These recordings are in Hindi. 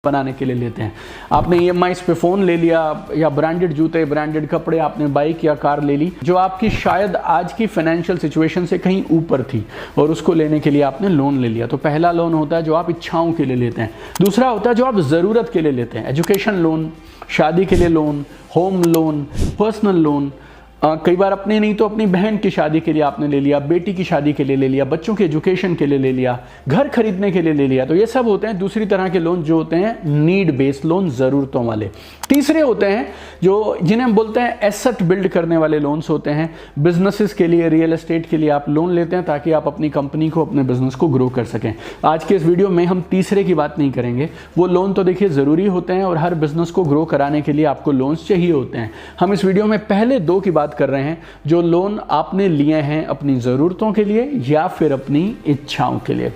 बनाने के लिए लेते हैं। आपने EMIs पे फ़ोन ले लिया या ब्रांडेड जूते, ब्रांडेड कपड़े, आपने बाइक या कार ले ली जो आपकी शायद आज की फाइनेंशियल सिचुएशन से कहीं ऊपर थी और उसको लेने के लिए आपने लोन ले लिया। तो पहला लोन होता है जो आप इच्छाओं के लिए लेते हैं। दूसरा होता है जो आप ज़रूरत के लिए लेते हैं, एजुकेशन लोन, शादी के लिए loan, home loan, personal loan. कई बार अपने नहीं तो अपनी बहन की शादी के लिए आपने ले लिया, बेटी की शादी के लिए ले लिया, बच्चों के एजुकेशन के लिए ले लिया, घर खरीदने के लिए ले लिया। तो ये सब होते हैं दूसरी तरह के लोन जो होते हैं नीड बेस्ड लोन, ज़रूरतों वाले। तीसरे होते हैं जो जिन्हें हम बोलते हैं एसेट बिल्ड करने वाले लोन्स होते हैं। बिजनेसेस के लिए, रियल एस्टेट के लिए आप लोन लेते हैं ताकि आप अपनी कंपनी को, अपने बिजनेस को ग्रो कर सकें। आज के इस वीडियो में हम तीसरे की बात नहीं करेंगे। वो लोन तो देखिए ज़रूरी होते हैं और हर बिजनेस को ग्रो कराने के लिए आपको लोन्स चाहिए होते हैं। हम इस वीडियो में पहले दो की बात कर रहे हैं जो लोन आपने लिए हैं अपनी ज़रूरतों के लिए या फिर अपनी इच्छाओं के लिए।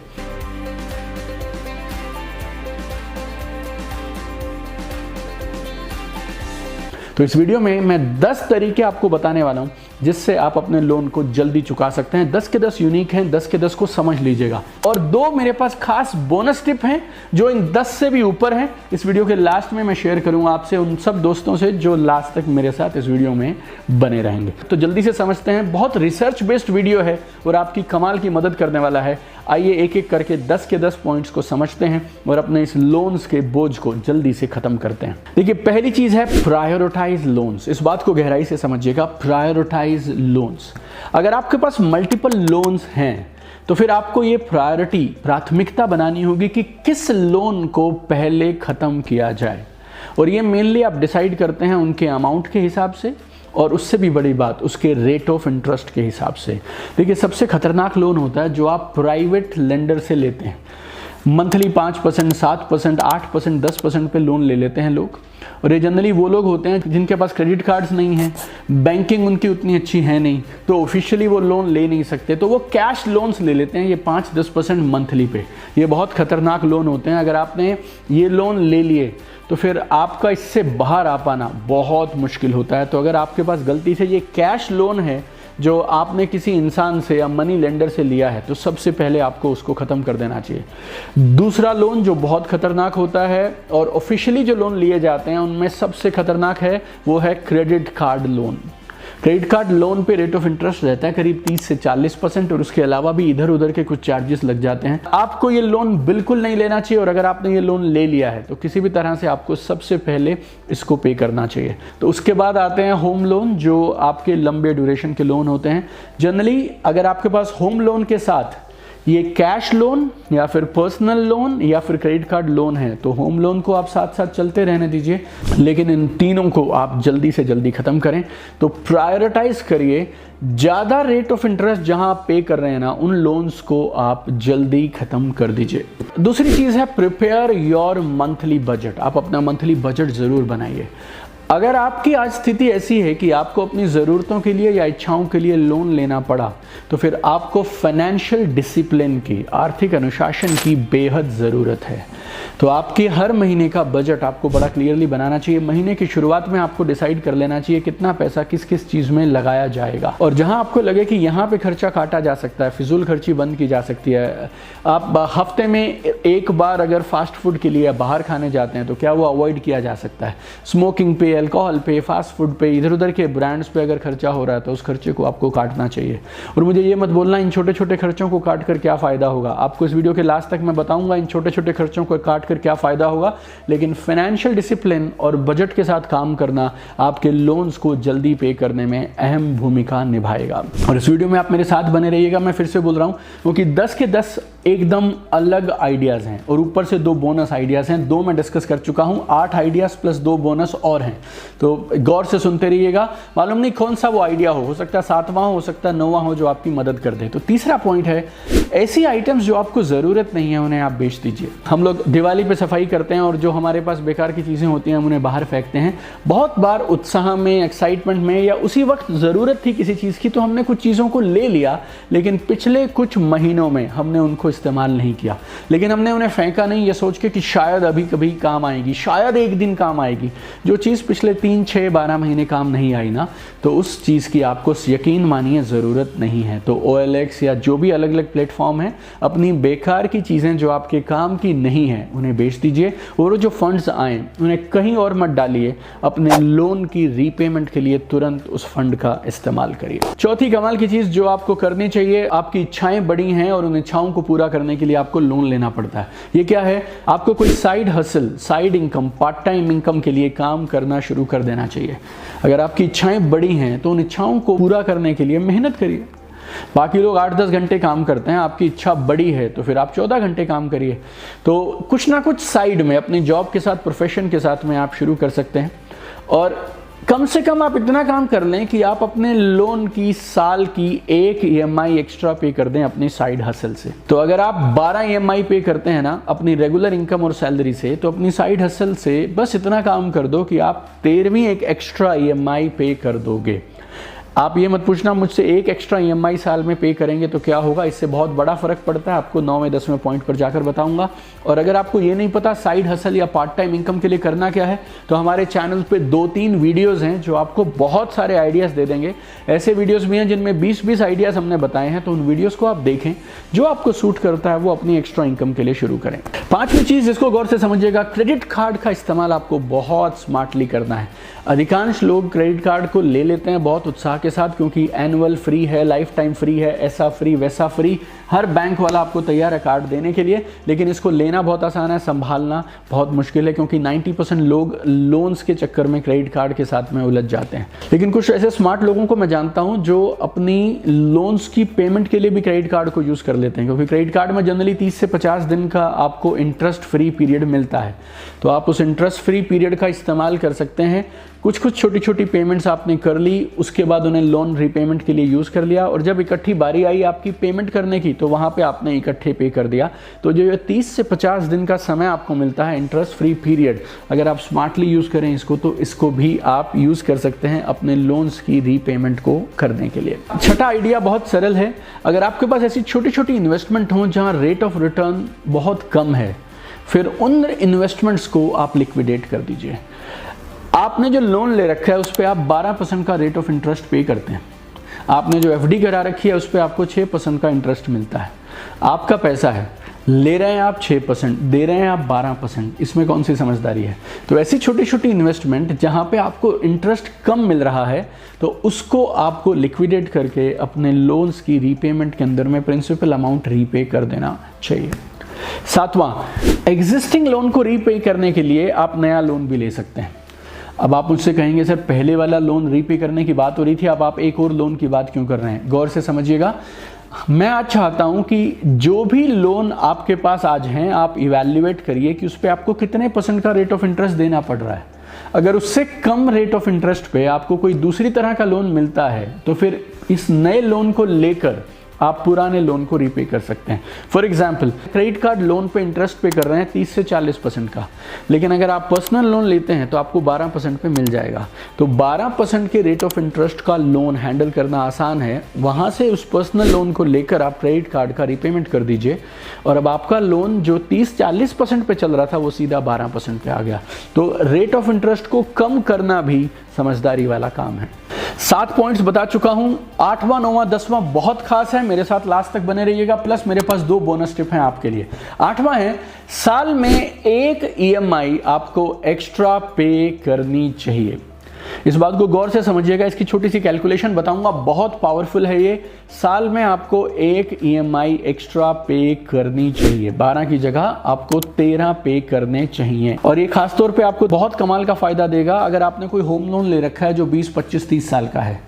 तो इस वीडियो में मैं 10 तरीके आपको बताने वाला हूं जिससे आप अपने लोन को जल्दी चुका सकते हैं। 10 के 10 यूनिक हैं, 10 के 10 को समझ लीजिएगा। और दो मेरे पास खास बोनस टिप हैं जो इन 10 से भी ऊपर हैं। इस वीडियो के लास्ट में मैं शेयर करूंगा आपसे उन सब दोस्तों से जो लास्ट तक मेरे साथ इस वीडियो में बने रहेंगे। तो जल्दी से समझते हैं। बहुत रिसर्च बेस्ड वीडियो है और आपकी कमाल की मदद करने वाला है। आइए एक एक करके 10 के 10 पॉइंट्स को समझते हैं और अपने इस लोन्स के बोझ को जल्दी से खत्म करते हैं। देखिए, पहली चीज है प्रायोरिटाइज लोन्स। इस बात को गहराई से समझिएगा, प्रायोरिटाइज लोन्स। अगर आपके पास मल्टीपल लोन्स हैं तो फिर आपको ये प्राथमिकता बनानी होगी कि किस लोन को पहले खत्म किया जाए। और ये मेनली आप डिसाइड करते हैं उनके अमाउंट के हिसाब से और उससे भी बड़ी बात उसके रेट ऑफ इंटरेस्ट के हिसाब से। देखिए, सबसे खतरनाक लोन होता है जो आप प्राइवेट लेंडर से लेते हैं। मंथली 5%, 7%, 8%, 10% पे लोन ले लेते हैं लोग। और ये जनरली वो लोग होते हैं जिनके पास क्रेडिट कार्ड्स नहीं हैं, बैंकिंग उनकी उतनी अच्छी है नहीं, तो ऑफिशियली वो लोन ले नहीं सकते, तो वो कैश लोन्स ले लेते हैं ये 5-10% मंथली पे। ये बहुत खतरनाक लोन होते हैं। अगर आपने ये लोन ले लिए तो फिर आपका इससे बाहर आ पाना बहुत मुश्किल होता है। तो अगर आपके पास गलती से ये कैश लोन है जो आपने किसी इंसान से या मनी लेंडर से लिया है तो सबसे पहले आपको उसको ख़त्म कर देना चाहिए। दूसरा लोन जो बहुत खतरनाक होता है और ऑफिशियली जो लोन लिए जाते हैं उनमें सबसे खतरनाक है वो है credit card loan. Credit card loan पे रेट ऑफ इंटरेस्ट रहता है करीब 30 से 40% और उसके अलावा भी इधर उधर के कुछ चार्जेस लग जाते हैं। आपको ये लोन बिल्कुल नहीं लेना चाहिए और अगर आपने ये लोन ले लिया है तो किसी भी तरह से आपको सबसे पहले इसको पे करना चाहिए। तो उसके बाद आते हैं होम लोन जो आपके लंबे ड्यूरेशन के लोन होते हैं। जनरली अगर आपके पास होम लोन के साथ ये कैश लोन या फिर पर्सनल लोन या फिर क्रेडिट कार्ड लोन है तो होम लोन को आप साथ साथ चलते रहने दीजिए, लेकिन इन तीनों को आप जल्दी से जल्दी खत्म करें। तो प्रायोरिटाइज करिए, ज़्यादा रेट ऑफ इंटरेस्ट जहां आप पे कर रहे हैं ना उन लोन्स को आप जल्दी खत्म कर दीजिए। दूसरी चीज़ है प्रिपेयर योर मंथली बजट। आप अपना मंथली बजट ज़रूर बनाइए। अगर आपकी आज स्थिति ऐसी है कि आपको अपनी ज़रूरतों के लिए या इच्छाओं के लिए लोन लेना पड़ा तो फिर आपको फाइनेंशियल डिसिप्लिन की, आर्थिक अनुशासन की बेहद ज़रूरत है। तो आपके हर महीने का बजट आपको बड़ा क्लियरली बनाना चाहिए। महीने की शुरुआत में आपको डिसाइड कर लेना चाहिए कितना पैसा किस किस चीज़ में लगाया जाएगा और जहां आपको लगे कि यहाँ पे खर्चा काटा जा सकता है, फिजूल खर्ची बंद की जा सकती है। आप हफ्ते में एक बार अगर फास्ट फूड के लिए बाहर खाने जाते हैं तो क्या वो अवॉइड किया जा सकता है। स्मोकिंग पे, अल्कोहल पे, फास्ट फूड पे, इधर उधर के ब्रांड्स पे अगर खर्चा हो रहा है तो उस खर्चे को आपको काटना चाहिए। और मुझे ये मत बोलना इन छोटे छोटे खर्चों को काट कर क्या फ़ायदा होगा। आपको इस वीडियो के लास्ट तक मैं बताऊंगा इन छोटे छोटे खर्चों को काट कर क्या फ़ायदा होगा, लेकिन फाइनेंशियल डिसिप्लिन और बजट के साथ काम करना आपके लोन्स को जल्दी पे करने में अहम भूमिका निभाएगा। और इस वीडियो में आप मेरे साथ बने रहिएगा। मैं फिर से बोल रहा हूँ क्योंकि 10 के 10 एकदम अलग आइडियाज़ हैं और ऊपर से 2 बोनस आइडियाज़ हैं। 2 मैं डिस्कस कर चुका हूँ, 8 आइडियाज़ प्लस 2 बोनस और हैं। तो गौर से सुनते रहिएगा। मालूम नहीं कौन सा वो आइडिया हो सकता है 7वां हो सकता है 9वां हो जो आपकी मदद कर दे। तो तीसरा पॉइंट है ऐसी आइटम्स जो आपको ज़रूरत नहीं है उन्हें आप बेच दीजिए। हम लोग दिवाली पे सफाई करते हैं और जो हमारे पास बेकार की चीज़ें होती हैं हम उन्हें बाहर फेंकते हैं। बहुत बार उत्साह में, एक्साइटमेंट में या उसी वक्त ज़रूरत थी किसी चीज़ की तो हमने कुछ चीज़ों को ले लिया, लेकिन पिछले कुछ महीनों में हमने उनको को इस्तेमाल नहीं किया, लेकिन हमने उन्हें फेंका नहीं ये सोच के कि शायद अभी कभी काम आएगी, शायद एक दिन काम आएगी। जो चीज़ पिछले 3, 6, 12 महीने काम नहीं आई ना, तो उस चीज़ की आपको यकीन मानिए ज़रूरत नहीं है। तो OLX या जो भी अलग अलग प्लेटफॉर्म है, अपनी बेकार की चीज़ें जो आपके काम की नहीं है उन्हें बेच दीजिए, और जो फंड्स आए उन्हें कहीं और मत डालिए, अपने लोन की रीपेमेंट के लिए तुरंत उस फंड का इस्तेमाल करिए। चौथी कमाल की चीज़ जो आपको करनी चाहिए, आपकी इच्छाएं बड़ी हैं और उन इच्छाओं को पूरा करने के लिए आपको लोन लेना पड़ता है। ये क्या है? आपको कोई side hustle, side income, part time income के लिए काम करना शुरू कर देना चाहिए। अगर आपकी इच्छाएं बड़ी हैं तो उन इच्छाओं को पूरा करने के लिए मेहनत करिए। बाकी लोग 8-10 घंटे काम करते हैं, आपकी इच्छा बड़ी है तो फिर आप 14 घंटे काम करिए। तो कुछ ना कुछ साइड में अपनी जॉब के साथ, प्रोफेशन के साथ में आप शुरू कर सकते हैं, और कम से कम आप इतना काम कर लें कि आप अपने लोन की साल की एक EMI एक्स्ट्रा पे कर दें अपनी साइड हसल से। तो अगर आप 12 EMI पे करते हैं ना अपनी रेगुलर इनकम और सैलरी से, तो अपनी साइड हसल से बस इतना काम कर दो कि आप 13वीं एक एक्स्ट्रा EMI पे कर दोगे। आप ये मत पूछना मुझसे एक एक्स्ट्रा EMI साल में पे करेंगे तो क्या होगा, इससे बहुत बड़ा फर्क पड़ता है, आपको 9वें 10वें पॉइंट पर जाकर बताऊंगा। और अगर आपको ये नहीं पता साइड हसल या पार्ट टाइम इनकम के लिए करना क्या है, तो हमारे चैनल पे 2-3 वीडियोस हैं जो आपको बहुत सारे आइडियाज़ दे देंगे। ऐसे वीडियोस भी हैं जिनमें 20-20 आइडियाज़ हमने बताए हैं, तो उन वीडियोज़ को आप देखें, जो आपको सूट करता है वो अपनी एक्स्ट्रा इनकम के लिए शुरू करें। 5वीं चीज़ जिसको गौर से समझिएगा, क्रेडिट कार्ड का इस्तेमाल आपको बहुत स्मार्टली करना है। अधिकांश लोग क्रेडिट कार्ड को ले लेते हैं बहुत उत्साह के साथ, क्योंकि एनुअल फ्री है, लाइफ टाइम फ्री है, ऐसा फ्री वैसा फ्री, हर बैंक वाला आपको तैयार है कार्ड देने के लिए। लेकिन इसको लेना बहुत आसान है, संभालना बहुत मुश्किल है, क्योंकि 90% लोग लोन्स के चक्कर में क्रेडिट कार्ड के साथ में उलझ जाते हैं। लेकिन कुछ ऐसे स्मार्ट लोगों को मैं जानता हूं जो अपनी लोन्स की पेमेंट के लिए भी क्रेडिट कार्ड को यूज़ कर लेते हैं, क्योंकि क्रेडिट कार्ड में जनरली 30 से 50 दिन का आपको इंटरेस्ट फ्री पीरियड मिलता है। तो आप उस इंटरेस्ट फ्री पीरियड का इस्तेमाल कर सकते हैं। कुछ छोटी छोटी पेमेंट्स आपने कर ली, उसके बाद उन्हें लोन रीपेमेंट के लिए यूज़ कर लिया, और जब इकट्ठी बारी आई आपकी पेमेंट करने की, तो वहाँ पे आपने इकट्ठे पे कर दिया। तो जो ये 30 से 50 दिन का समय आपको मिलता है इंटरेस्ट फ्री पीरियड, अगर आप स्मार्टली यूज़ करें इसको, तो इसको भी आप यूज़ कर सकते हैं अपने लोन्स की रीपेमेंट को करने के लिए। छठा आइडिया बहुत सरल है। अगर आपके पास ऐसी छोटी छोटी इन्वेस्टमेंट हों जहाँ रेट ऑफ रिटर्न बहुत कम है, फिर उन इन्वेस्टमेंट्स को आप लिक्विडेट कर दीजिए। आपने जो लोन ले रखा है उस पर आप 12% का रेट ऑफ इंटरेस्ट पे करते हैं। आपने जो FD करा रखी है उस पर आपको 6% का इंटरेस्ट मिलता है। आपका पैसा है, ले रहे हैं आप 6%, दे रहे हैं आप 12%, इसमें कौन सी समझदारी है? तो ऐसी छोटी छोटी इन्वेस्टमेंट जहाँ पे आपको इंटरेस्ट कम मिल रहा है, तो उसको आपको लिक्विडेट करके अपने लोन्स की रीपेमेंट के अंदर में प्रिंसिपल अमाउंट रीपे कर देना चाहिए। 7वां, एग्जिस्टिंग लोन को रीपे करने के लिए आप नया लोन भी ले सकते हैं। अब आप मुझसे कहेंगे सर पहले वाला लोन रीपे करने की बात हो रही थी, अब आप एक और लोन की बात क्यों कर रहे हैं? गौर से समझिएगा, मैं आज चाहता हूं कि जो भी लोन आपके पास आज हैं, आप इवैल्यूएट करिए कि उस पर आपको कितने % का रेट ऑफ इंटरेस्ट देना पड़ रहा है। अगर उससे कम रेट ऑफ इंटरेस्ट पे आपको कोई दूसरी तरह का लोन मिलता है, तो फिर इस नए लोन को लेकर आप पुराने लोन को रीपे कर सकते हैं। For example, credit card loan पे इंटरेस्ट पे कर रहे हैं 30 से 40% का, लेकिन अगर आप पर्सनल लोन लेते हैं तो आपको 12% पे मिल जाएगा। तो 12% के रेट ऑफ इंटरेस्ट का लोन हैंडल करना आसान है। वहाँ से उस पर्सनल लोन को लेकर आप क्रेडिट कार्ड का रीपेमेंट कर दीजिए, और अब आपका लोन जो 30-40% पे चल रहा था वो सीधा 12% पे आ गया। तो रेट ऑफ इंटरेस्ट को कम करना भी समझदारी वाला काम है। 7 पॉइंट्स बता चुका हूं। 8वां, 9वां, 10वां बहुत खास है, मेरे साथ लास्ट तक बने रहिएगा। प्लस मेरे पास 2 बोनस टिप हैं आपके लिए। 8वां है, साल में एक EMI आपको एक्स्ट्रा पे करनी चाहिए। इस बात को गौर से समझिएगा, इसकी छोटी सी कैलकुलेशन बताऊंगा, बहुत पावरफुल है ये। साल में आपको एक EMI एक्स्ट्रा पे करनी चाहिए। 12 की जगह आपको 13 पे करने चाहिए, और ये खासतौर पे आपको बहुत कमाल का फायदा देगा अगर आपने कोई होम लोन ले रखा है जो 20, 25, 30 साल का है।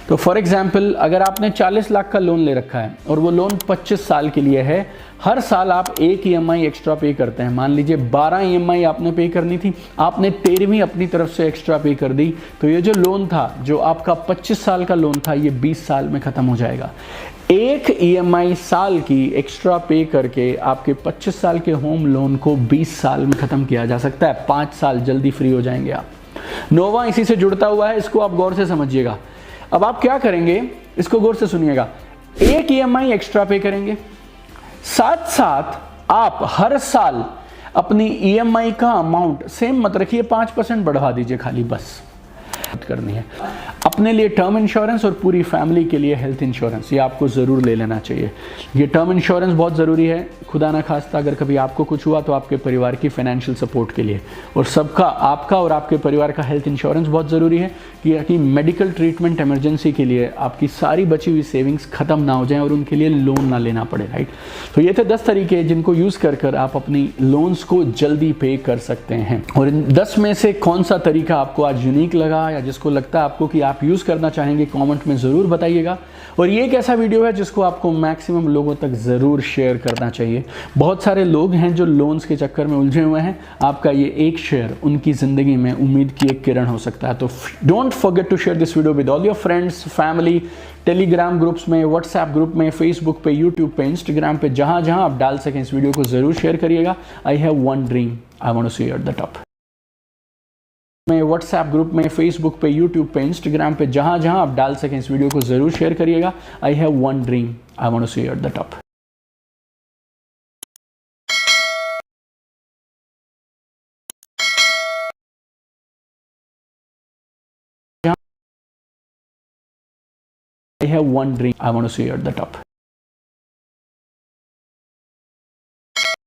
तो फॉर एग्जाम्पल, अगर आपने 40 लाख का लोन ले रखा है और वो लोन 25 साल के लिए है, हर साल आप एक EMI एक्स्ट्रा पे करते हैं। मान लीजिए 12 EMI आपने पे करनी थी, आपने 13वीं अपनी तरफ से एक्स्ट्रा पे कर दी, तो ये जो लोन था, जो आपका 25 साल का लोन था, ये 20 साल में खत्म हो जाएगा। एक EMI साल की एक्स्ट्रा पे करके आपके 25 साल के होम लोन को 20 साल में खत्म किया जा सकता है। 5 साल जल्दी फ्री हो जाएंगे आप। 9वां इसी से जुड़ता हुआ है, इसको आप गौर से समझिएगा। अब आप क्या करेंगे, इसको गौर से सुनिएगा। एक EMI एक्स्ट्रा पे करेंगे, साथ साथ आप हर साल अपनी ईएमआई का अमाउंट सेम मत रखिए, 5% बढ़वा दीजिए खाली, बस करनी है। अपने लिए टर्म इंश्योरेंस और पूरी फैमिली के लिए हेल्थ इंश्योरेंस, ये आपको ज़रूर ले लेना चाहिए। ये टर्म इंश्योरेंस बहुत ज़रूरी है, खुदा ना खास्ता अगर कभी आपको कुछ हुआ तो आपके परिवार की फाइनेंशियल सपोर्ट के लिए। और सबका, आपका और आपके परिवार का हेल्थ इंश्योरेंस बहुत ज़रूरी है कि मेडिकल ट्रीटमेंट इमरजेंसी के लिए आपकी सारी बची हुई सेविंग्स ख़त्म ना हो जाएँ और उनके लिए लोन ना लेना पड़े, राइट। तो ये थे 10 तरीके जिनको यूज़ कर आप अपनी लोन्स को जल्दी पे कर सकते हैं। और इन 10 में से कौन सा तरीका आपको आज यूनिक लगा या जिसको लगता है आपको कि आप यूज़ करना चाहेंगे, कमेंट में ज़रूर बताइएगा। और ये एक ऐसा वीडियो है जिसको आपको मैक्सिमम लोगों तक ज़रूर शेयर करना चाहिए। बहुत सारे लोग हैं जो लोन्स के चक्कर में उलझे हुए हैं, आपका ये एक शेयर उनकी ज़िंदगी में उम्मीद की एक किरण हो सकता है। तो don't forget to share this video with all your friends, family, Telegram groups में, व्हाट्सएप ग्रुप में, फेसबुक पे, यूट्यूब पे, इंस्टाग्राम पे, जहाँ जहाँ आप डाल सकें इस वीडियो को ज़रूर शेयर करिएगा। I have one dream, I want to see at the top. में, व्हाट्सएप ग्रुप में, फेसबुक पे, यूट्यूब पे, इंस्टाग्राम पे, जहां जहां आप डाल सकें इस वीडियो को जरूर शेयर करिएगा। I have one dream, I want to see at the top. I have one dream, I want to see at the top.